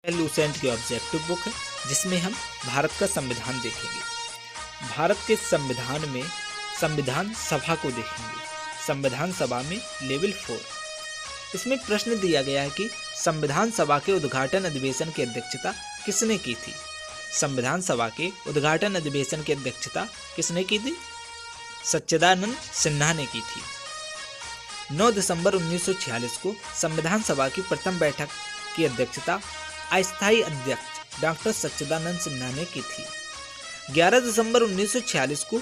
Lucent की objective book है जिसमें हम भारत का संविधान देखेंगे। भारत के संविधान में संविधान सभा को देखेंगे। संविधान सभा में लेवल 4। इसमें प्रश्न दिया गया है कि संविधान सभा के उद्घाटन अधिवेशन की अध्यक्षता किसने की थी। संविधान सभा के उद्घाटन अधिवेशन की अध्यक्षता किसने की थी? सच्चिदानंद सिन्हा ने की थी। 9 दिसंबर 1946 को संविधान सभा की प्रथम बैठक की अध्यक्षता अस्थायी अध्यक्ष डॉक्टर सच्चिदानंद सिन्हा ने की थी। 11 दिसंबर 1946 को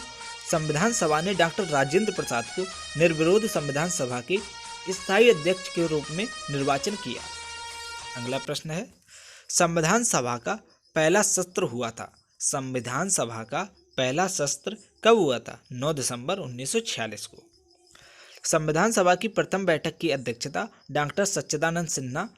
संविधान सभा ने डॉक्टर राजेंद्र प्रसाद को निर्विरोध संविधान सभा के स्थायी अध्यक्ष के रूप में निर्वाचन किया। अगला प्रश्न है, संविधान सभा का पहला सत्र हुआ था। संविधान सभा का पहला सत्र कब हुआ था? 9 दिसंबर 1946 को। संविधान सभा की प्रथम बैठक की अध्यक्षता डॉक्टर सच्चिदानंद सिन्हा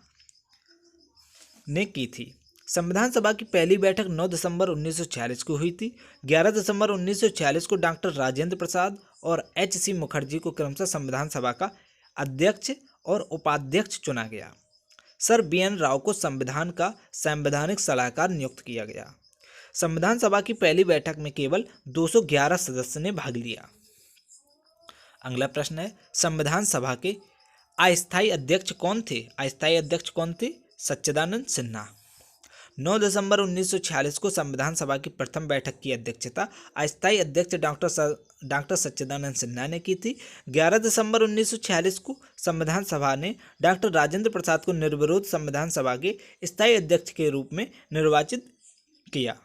ने की थी। संविधान सभा की पहली बैठक 9 दिसंबर 1946 को हुई थी। 11 दिसंबर 1946 को डॉक्टर राजेंद्र प्रसाद और एच.सी. मुखर्जी को क्रमशः संविधान सभा का अध्यक्ष और उपाध्यक्ष चुना गया। Sir BN. राव को संविधान का संवैधानिक सलाहकार नियुक्त किया गया। संविधान सभा की पहली बैठक में केवल 211 सदस्य ने भाग लिया। अगला प्रश्न है, संविधान सभा के अस्थायी अध्यक्ष कौन थे? अस्थायी अध्यक्ष कौन थे? सच्चिदानंद सिन्हा। 9 दिसंबर 1946 को संविधान सभा की प्रथम बैठक की अध्यक्षता अस्थायी अध्यक्ष डॉक्टर सच्चिदानंद सिन्हा ने की थी। 11 दिसंबर 1946 को संविधान सभा ने डॉक्टर राजेंद्र प्रसाद को निर्विरोध संविधान सभा के स्थायी अध्यक्ष के रूप में निर्वाचित किया।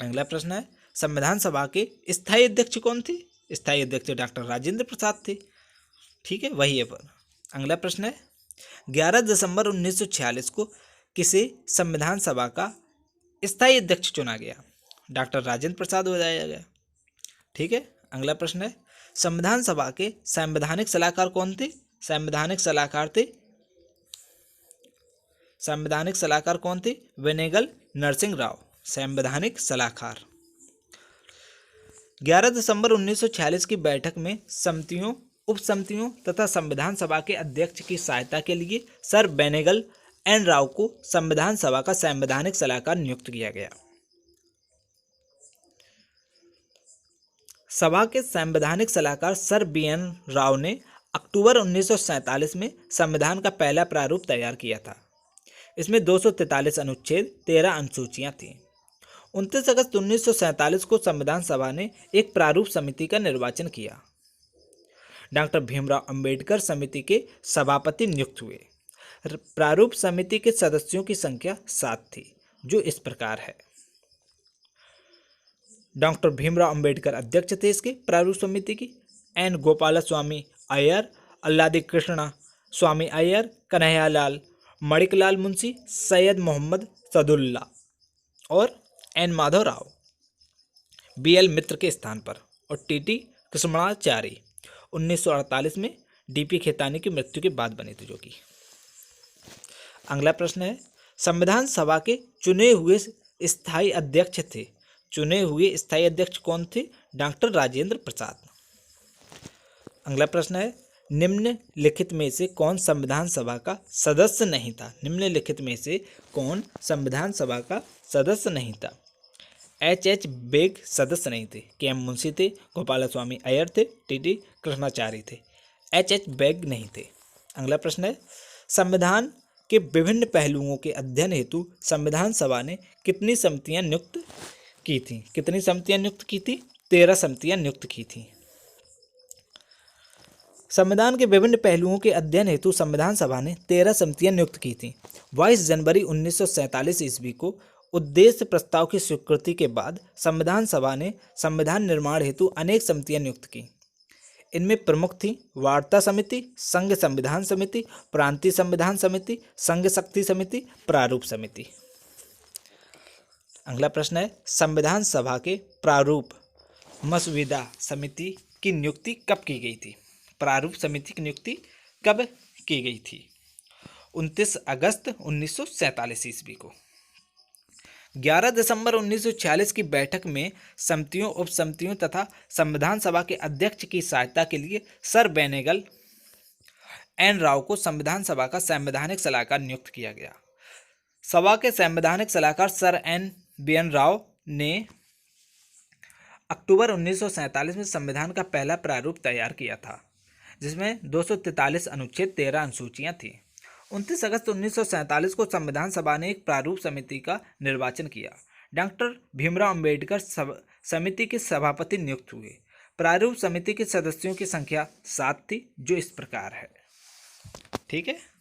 अगला प्रश्न है, संविधान सभा के स्थायी अध्यक्ष कौन थे? स्थायी अध्यक्ष डॉक्टर राजेंद्र प्रसाद थे। ठीक है, वही है पर। अगला प्रश्न है, 11 दिसंबर 1946 को किसे संविधान सभा का स्थायी अध्यक्ष चुना गया? डॉक्टर राजेंद्र प्रसाद हो जाएगा। ठीक है, अगला प्रश्न है, संविधान सभा के संवैधानिक सलाहकार कौन थे? संवैधानिक सलाहकार कौन थे? वेनेगल नरसिंह राव, संवैधानिक सलाहकार। 11 दिसंबर 1946 की बैठक में समितियों, उपसमितियों तथा संविधान सभा के अध्यक्ष की सहायता के लिए सर बेनेगल एन राव को संविधान सभा का संवैधानिक सलाहकार नियुक्त किया गया। सभा के संवैधानिक सलाहकार सर बी.एन. राव ने अक्टूबर 1947 में संविधान का पहला प्रारूप तैयार किया था। इसमें 243 अनुच्छेद, 13 अनुसूचियां थीं। 29 अगस्त 1947 को संविधान सभा ने एक प्रारूप समिति का निर्वाचन किया। डॉक्टर भीमराव अंबेडकर समिति के सभापति नियुक्त हुए। प्रारूप समिति के सदस्यों की संख्या 7 थी, जो इस प्रकार है। डॉक्टर भीमराव अंबेडकर अध्यक्ष थे इसके प्रारूप समिति की। एन गोपालस्वामी अय्यर, अल्लादी कृष्णा स्वामी अय्यर, कन्हैयालाल, मणिकलाल मुंशी, सैयद मोहम्मद सदुल्ला और एन माधव राव बी.एल. मित्र के स्थान पर, और टी.टी. कृष्णमाचारी 1948 में डी.पी. खेतानी की मृत्यु के बाद बने थे जो कि। अगला प्रश्न है, संविधान सभा के चुने हुए स्थायी अध्यक्ष थे। चुने हुए स्थायी अध्यक्ष कौन थे? डॉक्टर राजेंद्र प्रसाद। अगला प्रश्न है, निम्नलिखित में से कौन संविधान सभा का सदस्य नहीं था? निम्नलिखित में से कौन संविधान सभा का सदस्य नहीं था? एच.एच. बेग सदस्य नहीं थे। के.एम. मुंशी थे। गोपालस्वामी अय्यर थे। टी.टी. कृष्णाचारी थे। एच.एच. बेग नहीं थे। अगला प्रश्न है, संविधान के विभिन्न पहलुओं के अध्ययन हेतु संविधान सभा ने कितनी समितियां नियुक्त की थी? कितनी समितियां नियुक्त की थी? 13 समितियां नियुक्त की थी। संविधान के विभिन्न पहलुओं के अध्ययन हेतु संविधान सभा ने 13 समितियां नियुक्त की थी। 22 जनवरी 1947 ईस्वी को उद्देश्य प्रस्ताव की स्वीकृति के बाद संविधान सभा ने संविधान निर्माण हेतु अनेक समितियां नियुक्त की। इनमें प्रमुख थी वार्ता समिति, संघ संविधान समिति, प्रांतीय संविधान समिति, संघ शक्ति समिति, प्रारूप समिति। अगला प्रश्न है, संविधान सभा के प्रारूप मसविदा समिति की नियुक्ति कब की गई थी? प्रारूप समिति की नियुक्ति कब की गई थी? 29 अगस्त 1947 ईस्वी को। 11 दिसंबर 1946 की बैठक में समितियों, उपसमितियों तथा संविधान सभा के अध्यक्ष की सहायता के लिए सर बेनेगल एन राव को संविधान सभा का संवैधानिक सलाहकार नियुक्त किया गया। सभा के संवैधानिक सलाहकार सर एन बिएन राव ने अक्टूबर 1947 में संविधान का पहला प्रारूप तैयार किया था, जिसमें 243 अनुच्छेद 13 अनुसूचियां थीं। 29 अगस्त 1947 को संविधान सभा ने एक प्रारूप समिति का निर्वाचन किया। डॉक्टर भीमराव अंबेडकर समिति के सभापति नियुक्त हुए। प्रारूप समिति के सदस्यों की संख्या 7 थी, जो इस प्रकार है। ठीक है।